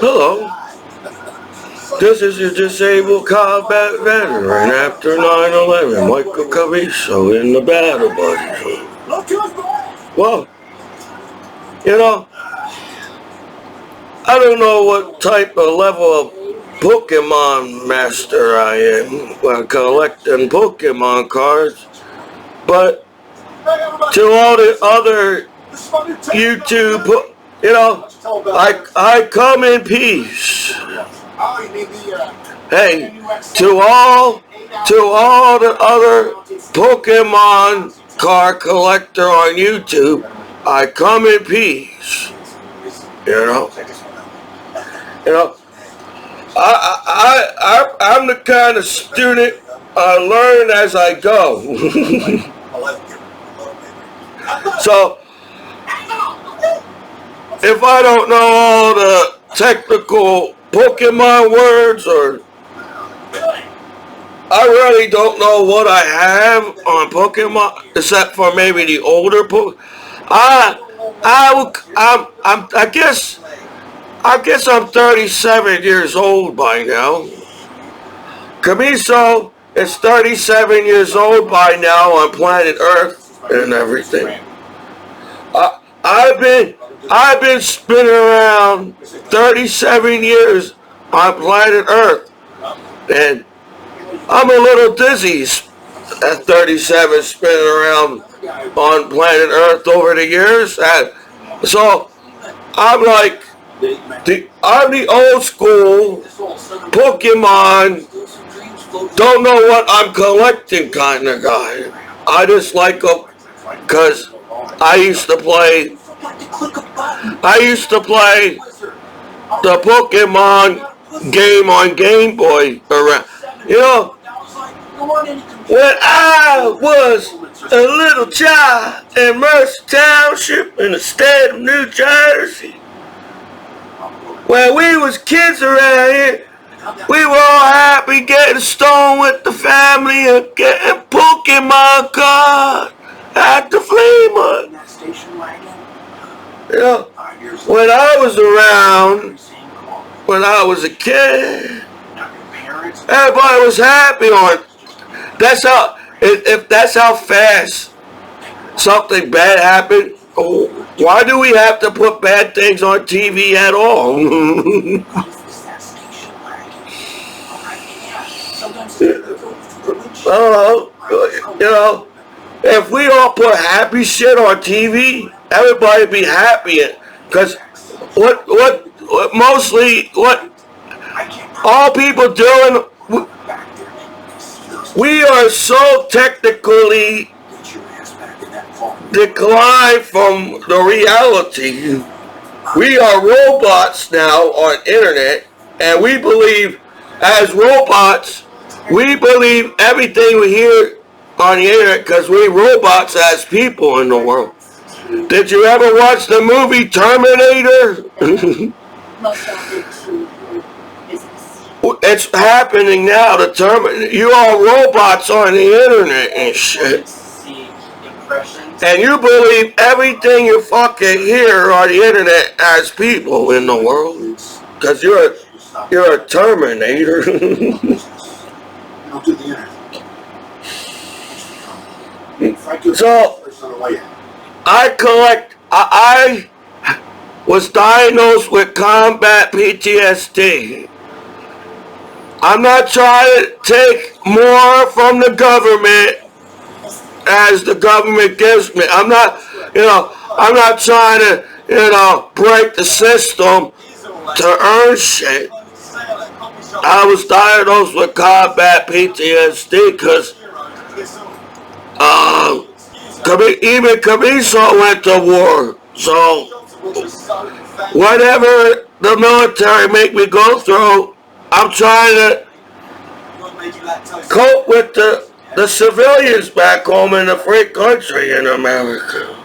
Hello, this is your disabled combat veteran after 9/11, Michael Commiso in the Battle Buddies. Well, you know, I don't know what type of level of Pokemon master I am when collecting Pokemon cards, but to all the other YouTube, I come in peace. Hey, to all the other Pokemon card collector on YouTube, I come in peace. I'm the kind of student I learn as I go. So, if I don't know all the technical Pokemon words, or I really don't know what I have on Pokemon, except for maybe the older Pokemon. I guess I'm 37 years old by now. Commiso is 37 years old by now on planet Earth and everything. I've been spinning around 37 years on planet Earth, and I'm a little dizzy at 37 spinning around on planet Earth over the years. And so I'm like, I'm the old school Pokemon, don't know what I'm collecting kind of guy. I just like them because I used to play the Pokemon game on Game Boy around. When I was a little child in Mercer Township in the state of New Jersey, when we was kids around here, we were all happy getting stoned with the family and getting Pokemon cards at the flea market. When I was around, when I was a kid, everybody was happy on. That's how. If that's how fast something bad happened, why do we have to put bad things on TV at all? If we all put happy shit on TV, everybody be happy. Because what all people doing, we are so technically declined from the reality. We are robots now on internet, and we believe as robots, we believe everything we hear on the internet because we're robots as people in the world. Did you ever watch the movie Terminator? It's happening now. You are robots on the internet and shit. And you believe everything you fucking hear on the internet as people in the world. Because you're a Terminator. So, I was diagnosed with combat PTSD. I'm not trying to take more from the government as the government gives me. I'm not trying to, break the system to earn shit. I was diagnosed with combat PTSD because even Commiso went to war. So whatever the military make me go through, I'm trying to cope with the civilians back home in the free country in America.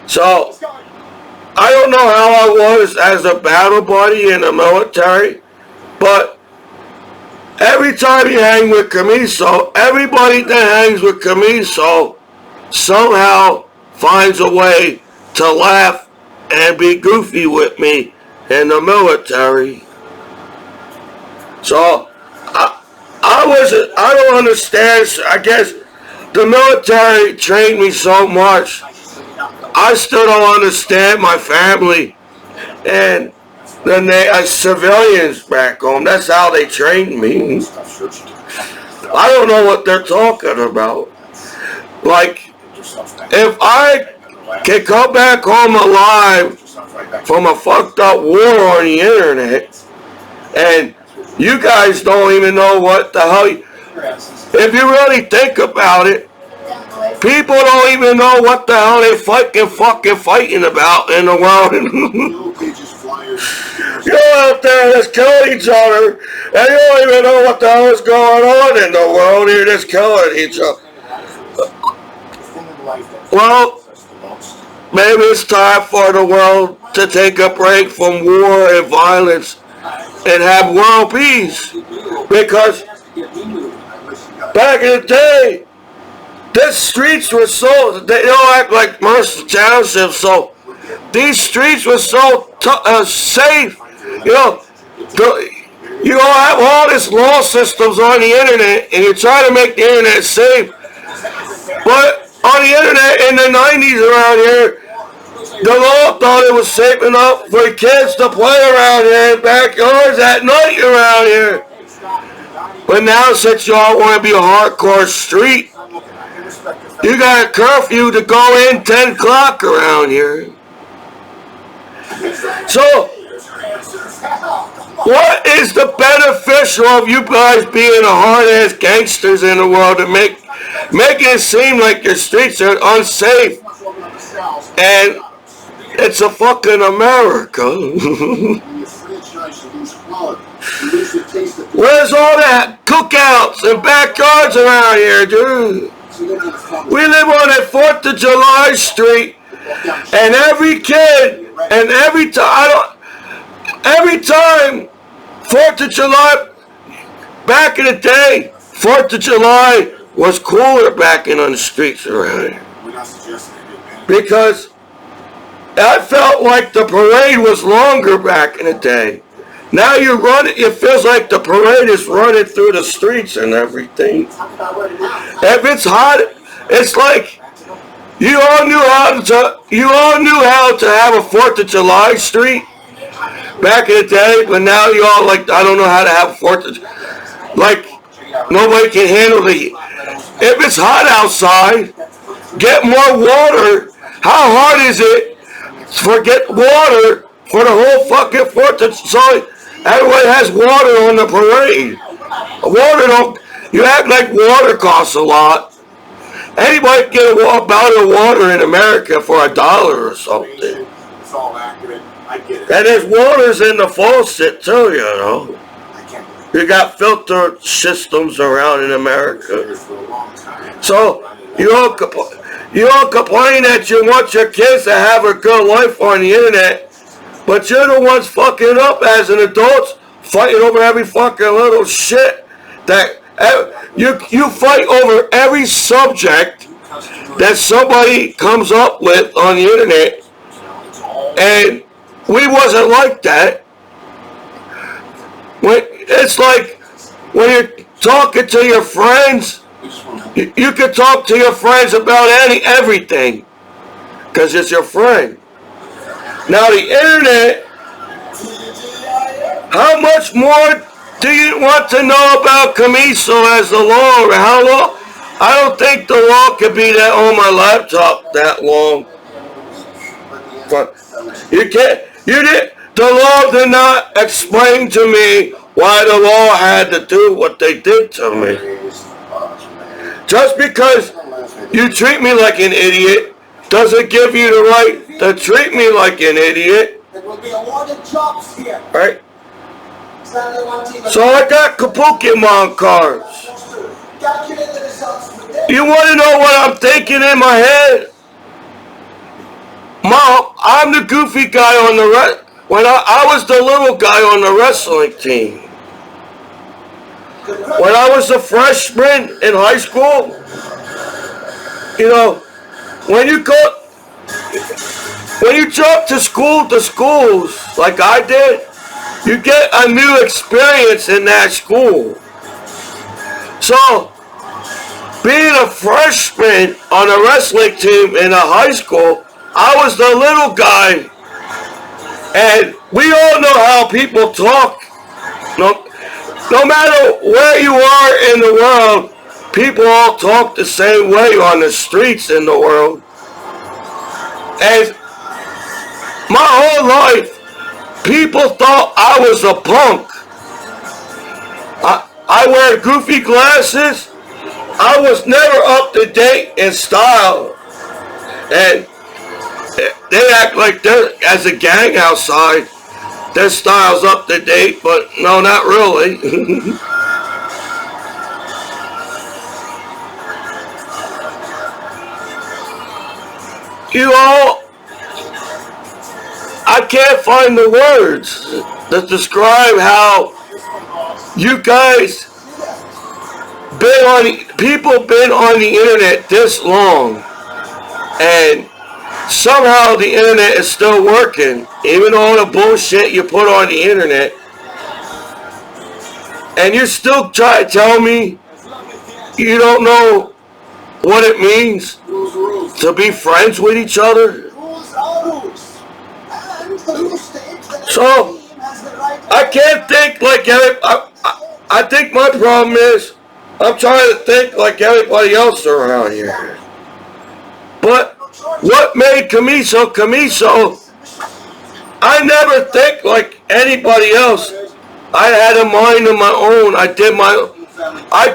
So I don't know how I was as a battle buddy in the military, but every time you hang with Commiso, everybody that hangs with Commiso somehow finds a way to laugh and be goofy with me in the military. So I don't understand. I guess the military trained me so much. I still don't understand my family and the civilians back home. That's how they trained me. I don't know what they're talking about. Like, if I can come back home alive from a fucked up war on the internet, and you guys don't even know what the hell. If you really think about it, people don't even know what the hell they fucking fighting about in the world. You're out there just killing each other, and you don't even know what the hell is going on in the world. You're just killing each other. Well, maybe it's time for the world to take a break from war and violence and have world peace. Because back in the day, the streets were so, they don't act like Mercer Township, so these streets were so safe. You know, you don't have all these law systems on the internet, and you try to make the internet safe. But on the internet in the 90s around here, the law thought it was safe enough for kids to play around here in backyards at night around here. But now, since y'all want to be a hardcore street, you got a curfew to go in 10 o'clock around here. So, what is the beneficial of you guys being a hard-ass gangsters in the world to making it seem like your streets are unsafe? And it's a fucking America. Where's all that cookouts and backyards around here, dude? We live on that 4th of July street, and every kid, and every time 4th of July, back in the day, 4th of July was cooler back in on the streets around here. Because I felt like the parade was longer back in the day. Now you run it, it feels like the parade is running through the streets and everything. If it's hot, it's like you all knew how to have a 4th of July street back in the day, but now you all like, I don't know how to have a 4th of July. Like, nobody can handle the heat. If it's hot outside, get more water. How hard is it to get water for the whole fucking 4th of July? Everybody has water on the parade. Water don't, you act like water costs a lot. Anybody can get a bottle of water in America for $1 or something. It's all accurate. I get it. And there's waters in the faucet too, you know. You got filter systems around in America. So you all complain that you want your kids to have a good life on the internet, but you're the ones fucking up as an adult, fighting over every fucking little shit that you fight over every subject that somebody comes up with on the internet, and we wasn't like that. It's like when you're talking to your friends, you can talk to your friends about everything, because it's your friend. Now the internet, how much more do you want to know about Commiso as the law, or how long? I don't think the law could be that on my laptop that long. But the law did not explain to me why the law had to do what they did to me. Just because you treat me like an idiot doesn't give you the right to treat me like an idiot. Right? So I got Pokemon cards. You want to know what I'm thinking in my head? Mom, I'm the goofy guy on the when I was the little guy on the wrestling team. When I was a freshman in high school, you know, when you go, When you jump to schools, like I did, you get a new experience in that school. So, being a freshman on a wrestling team in a high school, I was the little guy. And we all know how people talk. No matter where you are in the world, people all talk the same way on the streets in the world. And my whole life, people thought I was a punk. I wear goofy glasses. I was never up to date in style. And they act like they're, as a gang outside, their style's up to date, but no, not really. You all, I can't find the words to describe how you guys people been on the internet this long, and somehow the internet is still working, even all the bullshit you put on the internet, and you still try to tell me you don't know what it means to be friends with each other. So I can't think like I think my problem is I'm trying to think like everybody else around here. But what made Commiso Commiso? I never think like anybody else. I had a mind of my own. I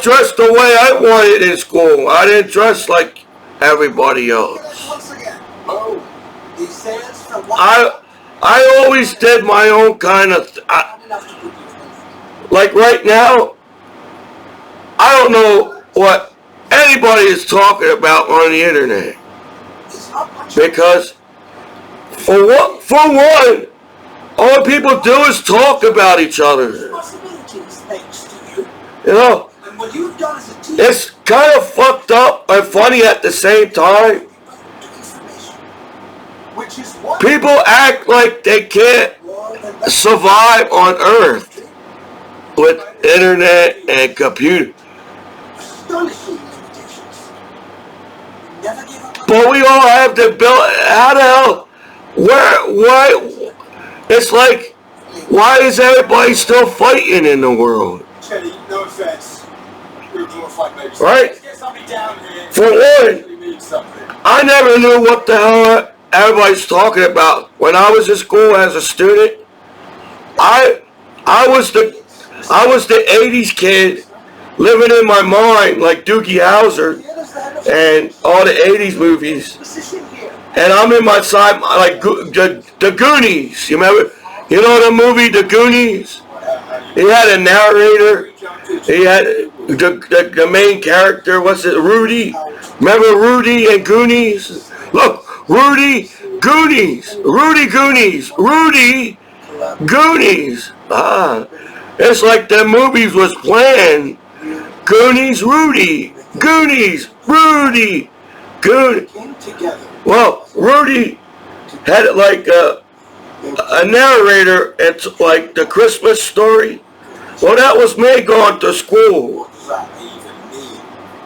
dressed the way I wanted in school. I didn't dress like everybody else. I always did my own kind of. Like right now, I don't know what anybody is talking about on the internet. Because for one, all people do is talk about each other. You know, it's kind of fucked up and funny at the same time. People act like they can't survive on Earth with internet and computer. But we all have to build. How the hell? Why? It's like, why is everybody still fighting in the world? No offense. Right? For one, I never knew what the hell everybody's talking about. When I was in school as a student, I was the 80s kid living in my mind like Doogie Howser and all the 80s movies. And I'm in my side like the Goonies. You remember? You know the movie The Goonies? He had a narrator. He had the main character. What's it? Rudy. Remember Rudy and Goonies? Look, Rudy Goonies. Rudy Goonies. Rudy Goonies. It's like the movies was planned. Goonies, Rudy. Goonies, Rudy. Goonies. Well, Rudy had it like a narrator. It's like the Christmas story. Well, that was me going to school.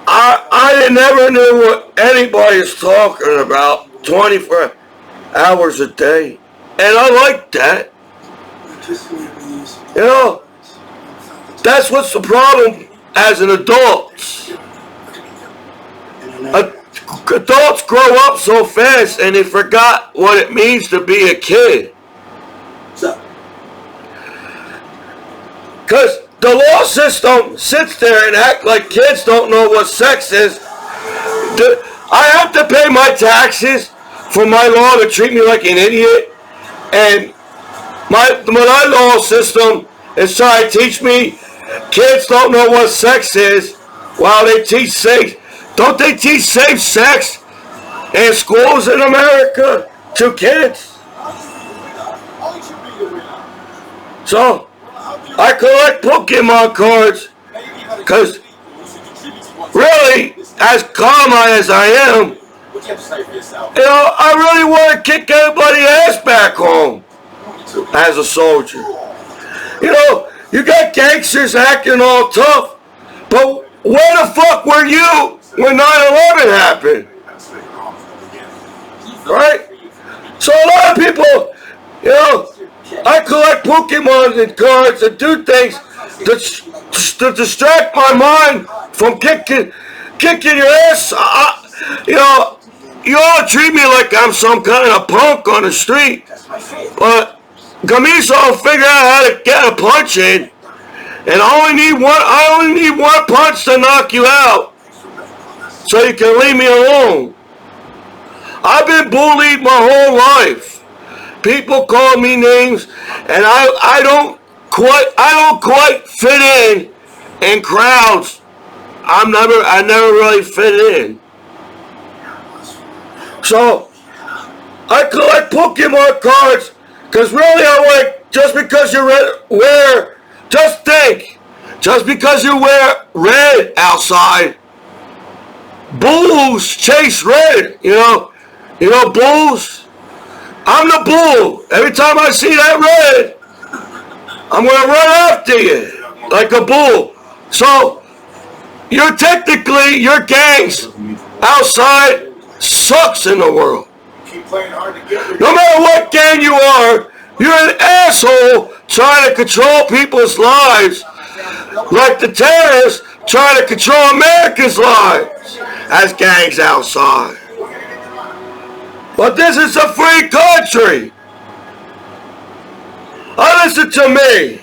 I never knew what anybody's talking about 24 hours a day. And I like that. You know, that's what's the problem as an adult. Adults grow up so fast and they forgot what it means to be a kid. Because the law system sits there and act like kids don't know what sex is. I have to pay my taxes for my law to treat me like an idiot. And my law system is trying to teach me kids don't know what sex is while they teach safe. Don't they teach safe sex in schools in America to kids? So, I collect Pokemon cards because really, as calm as I am, You know, I really want to kick everybody's ass back home as a soldier. You know, you got gangsters acting all tough, but where the fuck were you when 9/11 happened? Right? So a lot of people, you know, I collect Pokemon and cards and do things to distract my mind from kicking your ass. You know, you all treat me like I'm some kind of punk on the street, but Commiso figured out how to get a punch in, and I only need one punch to knock you out, so you can leave me alone. I've been bullied my whole life. People call me names, and I don't quite fit in crowds. I never really fit in. So I collect Pokemon cards because really I like, just because you just because you wear red outside, bulls chase red. You know bulls. I'm the bull. Every time I see that red, I'm gonna run after you like a bull. So your gangs outside sucks in the world. No matter what gang you are, you're an asshole trying to control people's lives, like the terrorists trying to control Americans' lives as gangs outside. But this is a free country. Listen to me.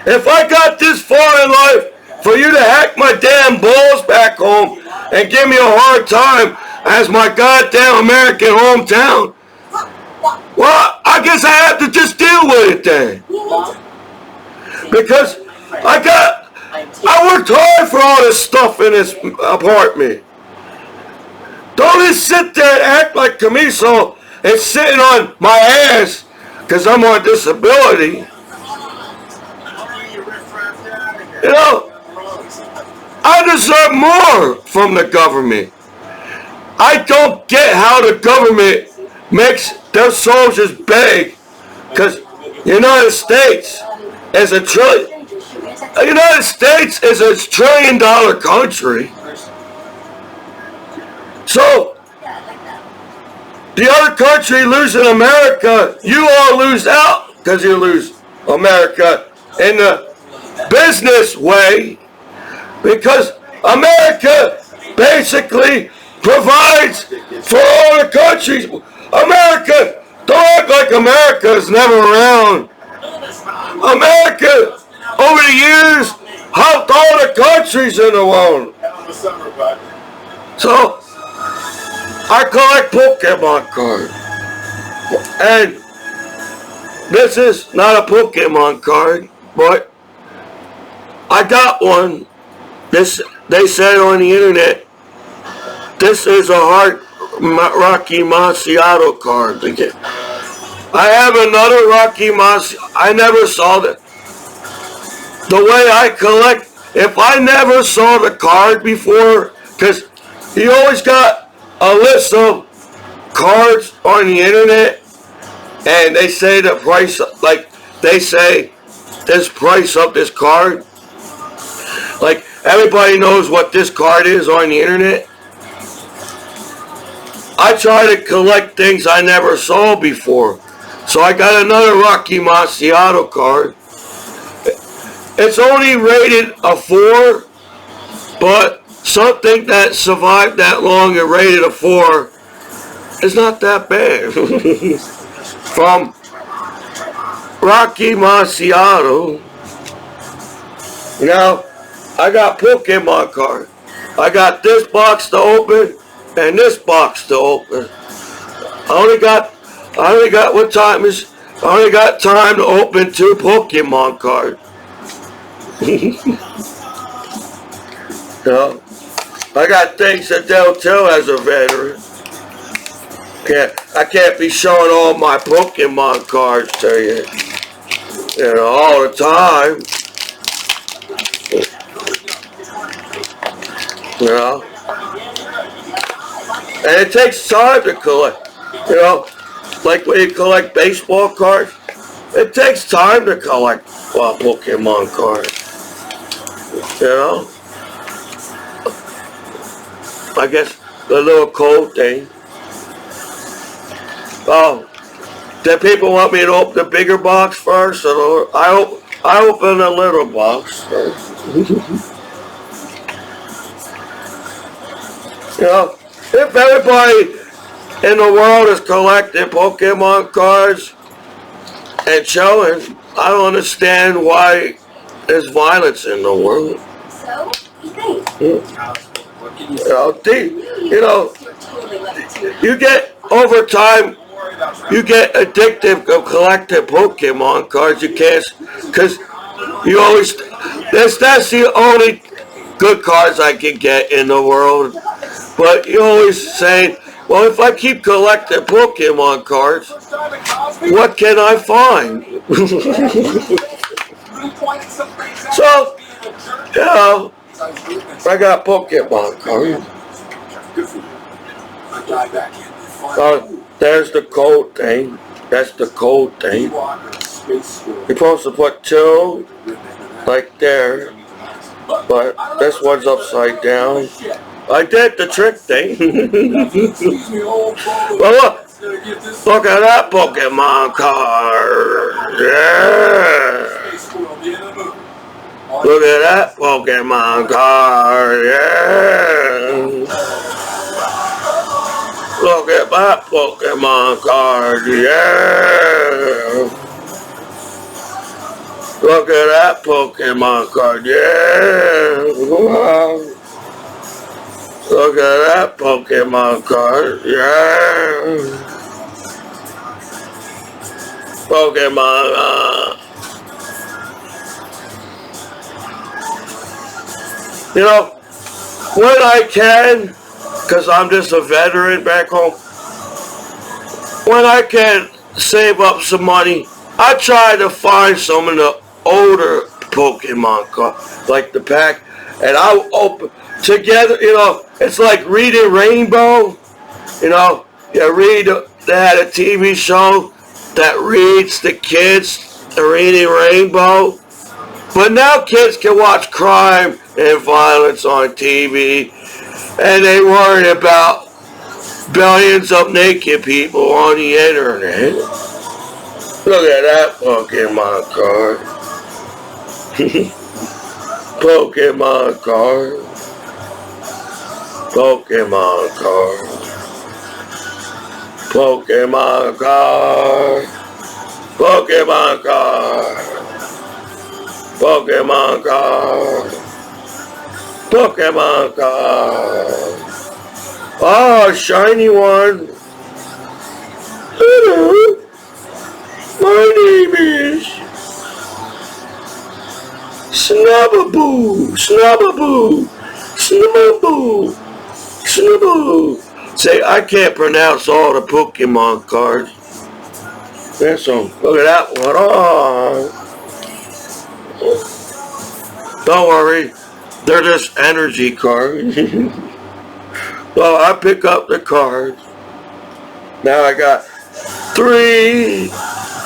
If I got this far in life for you to hack my damn balls back home and give me a hard time as my goddamn American hometown, well, I guess I have to just deal with it then. Because I worked hard for all this stuff in this apartment. Don't just sit there and act like Commiso and sitting on my ass because I'm on disability. You know, I deserve more from the government. I don't get how the government makes their soldiers beg, because the United States is a $1 trillion country. So the other country losing America, you all lose out because you lose America in the business way, because America basically provides for all the countries. America, don't act like America is never around. America, over the years, helped all the countries in the world. So, I collect Pokemon cards. And this is not a Pokemon card, but I got one. They said on the internet, this is a Rocky Macchiato card. I have another Rocky Macchiato. I never saw that. The way I collect, if I never saw the card before, because he always got a list of cards on the internet, and they say the price, like they say this price of this card. Like everybody knows what this card is on the internet. I try to collect things I never saw before. So I got another Rocky Macchiato card. It's only rated a 4, but something that survived that long and rated a 4 is not that bad. From Rocky Macchiato. Now, I got Pokemon cards. I got this box to open and this box to open. I only got time to open 2 Pokemon cards. You know, I got things to tell as a veteran. I can't be showing all my Pokemon cards to you know, all the time. You know, And it takes time to collect. You know, like when you collect baseball cards, it takes time to collect Pokemon cards. You know? I guess the little cold thing. Oh, do people want me to open the bigger box first? Or I open the little box first. You know, if everybody in the world is collecting Pokemon cards and showing, I don't understand why there's violence in the world. So, you think? You know, you get over time, you get addictive of collecting Pokemon cards. You can't, because you always, that's the only good cards I can get in the world. But you always say, well, if I keep collecting Pokemon cards, what can I find? So, you know, I got Pokemon cards. There's the code thing. That's the code thing. You're supposed to put 2 like there, but this one's upside down. I did the trick thing. Well, look at that Pokemon card. Yeah. Look at that Pokemon card. Yeah. Look at that Pokemon card. Yeah. Look at that Pokemon card. Yeah. Wow. Look at that Pokemon card. Yeah. Pokemon. You know, when I can, because I'm just a veteran back home, when I can save up some money, I try to find some of the older Pokemon cards, like the pack, and I'll open together. You know, it's like reading Rainbow. You know, they had a TV show that reads the kids reading Rainbow. But now kids can watch crime and violence on TV, and they worry about billions of naked people on the internet. Look at that Pokemon card. Pokemon card. Pokemon card. Pokemon card. Pokemon card. Pokemon card. Pokemon card. Oh, shiny one. Hello. My name is Snubaboo. Snubaboo. Snubaboo. Snubaboo. Say, I can't pronounce all the Pokemon cards. That's one. Look at that one. Oh. Don't worry, they're just energy cards. Well, I pick up the cards. Now I got 3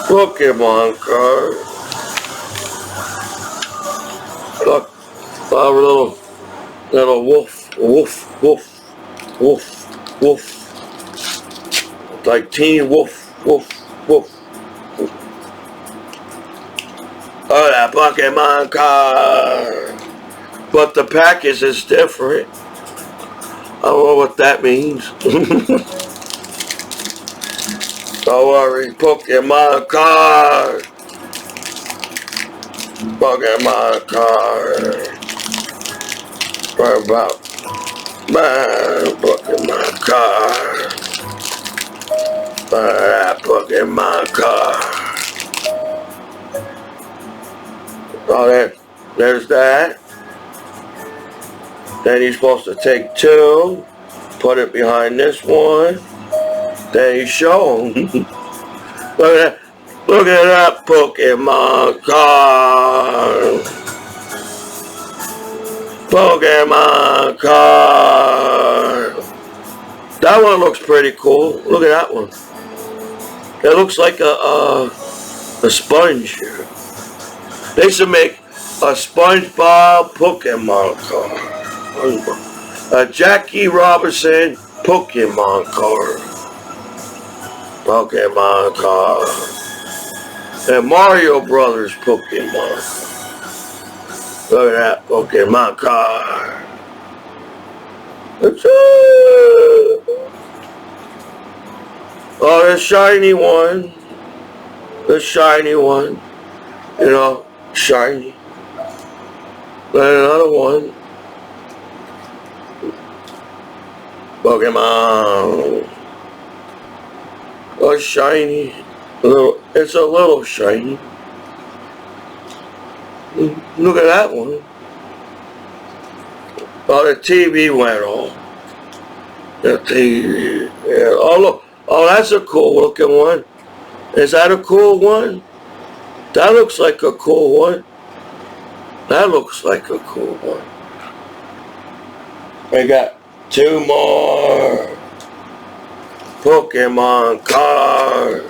Pokemon cards. Look, a little wolf, woof, woof, woof, woof. Like Teen Wolf, woof, woof. Oh, that Pokemon card. But the package is different. I don't know what that means. Don't worry, Pokemon card. Pokemon card. What about my Pokemon card? That Pokemon card. Oh, there's that. Then you're supposed to take 2, put it behind this one. Then you show them. Look at that Pokemon card. Pokemon card. That one looks pretty cool. Look at that one. It looks like a sponge. They should make a SpongeBob Pokemon card. A Jackie Robinson Pokemon card. Pokemon card. And Mario Brothers Pokemon. Look at that Pokemon card. Oh, the shiny one. The shiny one. You know, shiny. And another one. Pokemon. Oh, shiny. It's a little shiny. Look at that one. Oh, the TV went off. The TV. Yeah. Oh, look. Oh, that's a cool looking one. Is that a cool one? That looks like a cool one. That looks like a cool one. We got two more Pokemon cards.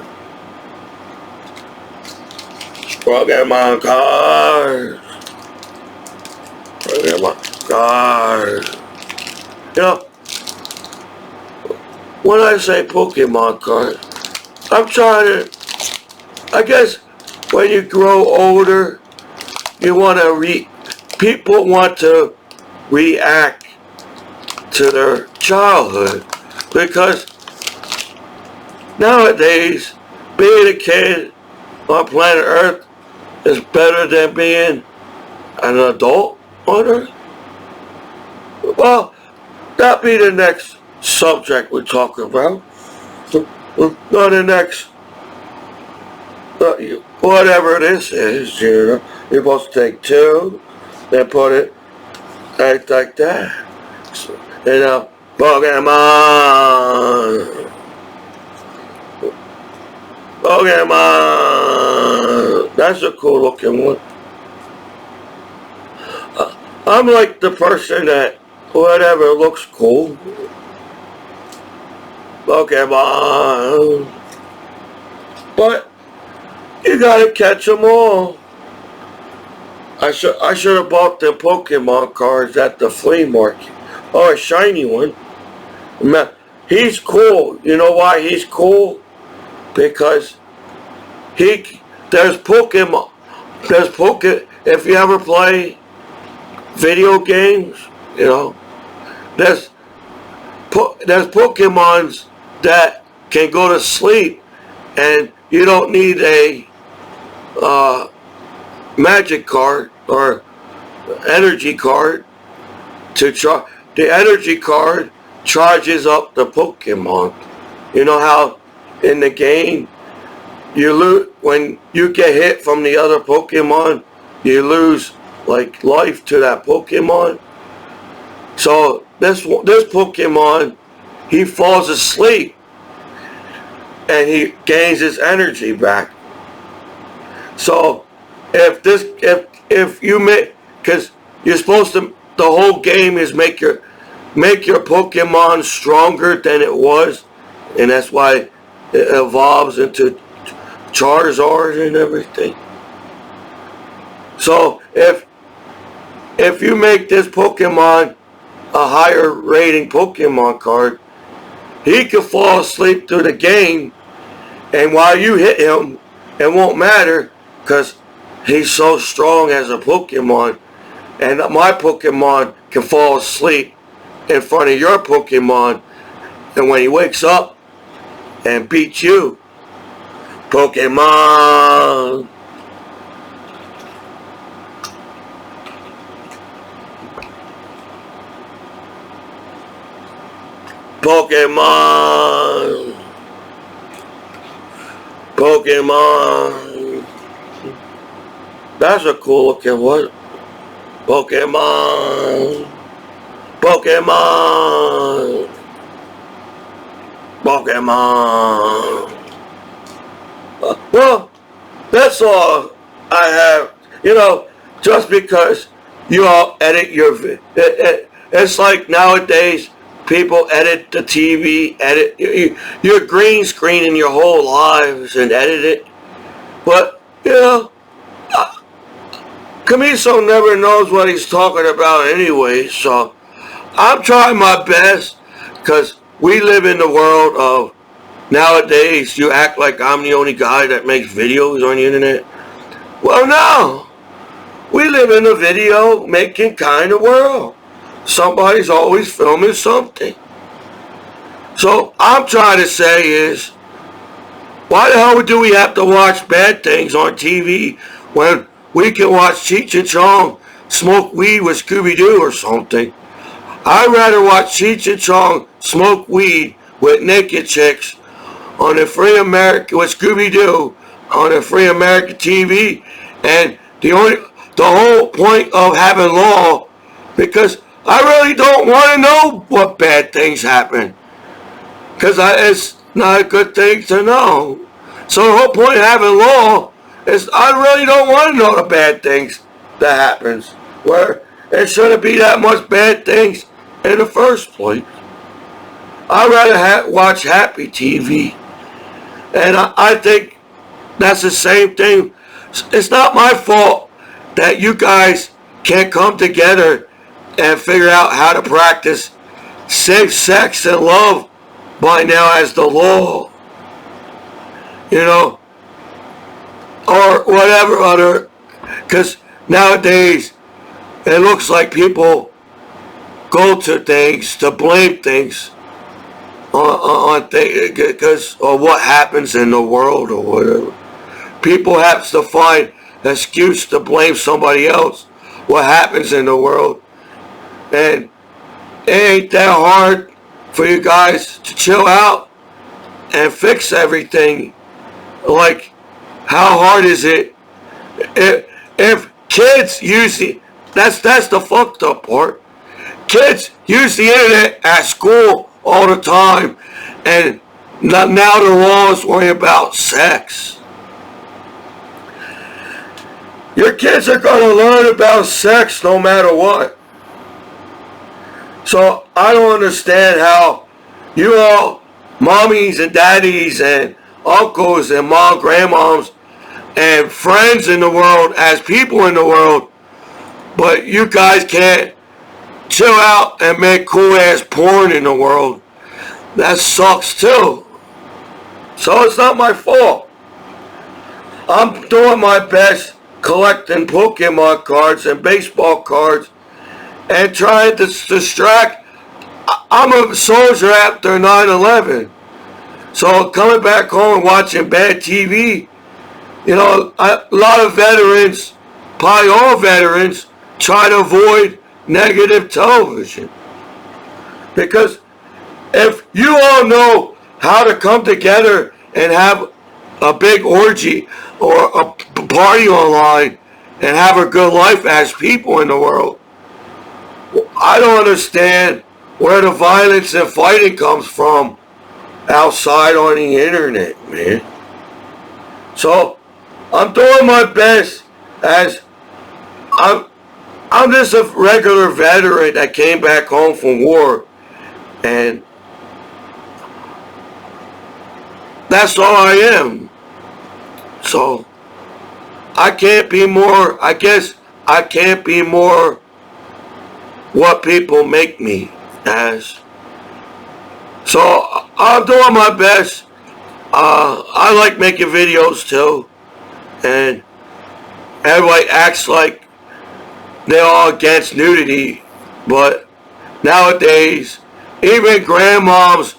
Pokemon cards. Pokemon cards. You know, when I say Pokemon cards, I'm trying to, I guess when you grow older, you want to people want to react to their childhood, because nowadays being a kid on planet Earth is better than being an adult on Earth. Well, that'll be the next subject we talk about. Not the next, whatever this is, you know. You're supposed to take two, then put it like that. So, you know, Pokemon. Pokemon. That's a cool looking one. I'm like the person that whatever looks cool. Pokemon. But you gotta catch them all. I should have bought the Pokemon cards at the flea market. Oh, a shiny one. He's cool. You know why he's cool? Because there's Pokemon. If you ever play video games, you know, there's Pokemons that can go to sleep, and you don't need a magic card or energy card to charge. The energy card charges up the Pokemon. You know how in the game you lose when you get hit from the other Pokemon, you lose like life to that Pokemon. So this Pokemon, he falls asleep and he gains his energy back. So if you make, because you're supposed to, the whole game is make your Pokemon stronger than it was, and that's why it evolves into Charizard and everything. So if you make this Pokemon a higher rating Pokemon card, he could fall asleep through the game, and while you hit him, it won't matter because he's so strong as a Pokemon, and my Pokemon can fall asleep in front of your Pokemon, and when he wakes up and beats you, Pokemon. Pokemon. Pokemon. That's a cool looking one. Pokemon. Pokemon. Pokemon. Well, that's all I have. You know, just because you all edit your it's like nowadays people edit the TV, you're green screening your whole lives and edit it. But, you know, Commiso never knows what he's talking about anyway, so I'm trying my best, because we live in the world of nowadays you act like I'm the only guy that makes videos on the internet. Well, no. We live in a video making kind of world. Somebody's always filming something. So I'm trying to say is, why the hell do we have to watch bad things on TV when we can watch Cheech and Chong smoke weed with Scooby-Doo or something? I'd rather watch Cheech and Chong smoke weed with naked chicks on the Free America with Scooby-Doo on the Free American TV, and the whole point of having law, because I really don't want to know what bad things happen, because it's not a good thing to know. So the whole point of having law is I really don't want to know the bad things that happens, where it shouldn't be that much bad things in the first place. I'd rather watch happy TV. And I think that's the same thing. It's not my fault that you guys can't come together and figure out how to practice safe sex and love by now as the law. You know, or whatever other, because nowadays it looks like people go to things to blame things on things because of what happens in the world or whatever. People have to find an excuse to blame somebody else what happens in the world, and it ain't that hard for you guys to chill out and fix everything. Like, how hard is it if kids use that's the fucked up part. Kids use the internet at school all the time, and now the law is worrying about sex. Your kids are going to learn about sex no matter what. So I don't understand how you all, mommies and daddies and uncles and grandmoms and friends in the world as people in the world, but you guys can't chill out and make cool ass porn in the world. That sucks too. So it's not my fault. I'm doing my best collecting Pokemon cards and baseball cards and trying to distract. I'm a soldier after 9/11. So coming back home and watching bad TV, you know, a lot of veterans, probably all veterans, try to avoid negative television. Because if you all know how to come together and have a big orgy or a party online and have a good life as people in the world, I don't understand where the violence and fighting comes from outside on the internet, man. So I'm doing my best as I'm just a regular veteran that came back home from war, and that's all I am. So I can't be more, I guess I can't be more what people make me as. So I'm doing my best. I like making videos too, and everybody acts like they're all against nudity, but nowadays even grandmoms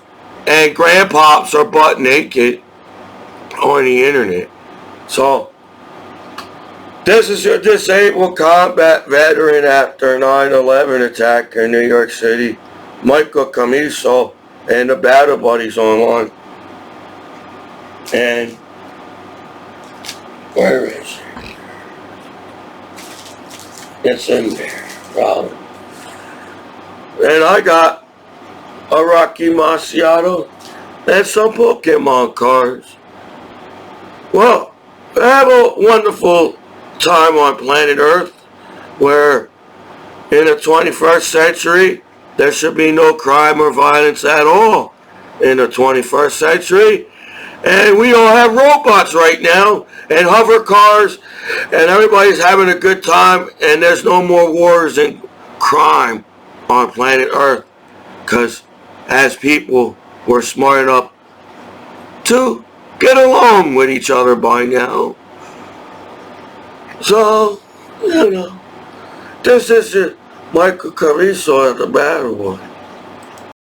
and grandpops are butt naked on the internet. So this is your disabled combat veteran after 9/11 attack in New York City, Michael Commiso, and the Battle Buddies online. And where is it? It's in there, probably. And I got a Rocky Macchiato and some Pokemon cards. Well, have a wonderful time on planet Earth, where in the 21st century there should be no crime or violence at all in the 21st century. And we all have robots right now and hover cars, and everybody's having a good time, and there's no more wars and crime on planet Earth, because as people, we're smart enough to get along with each other by now. So, this is your Michael Commiso at the Battle Boy.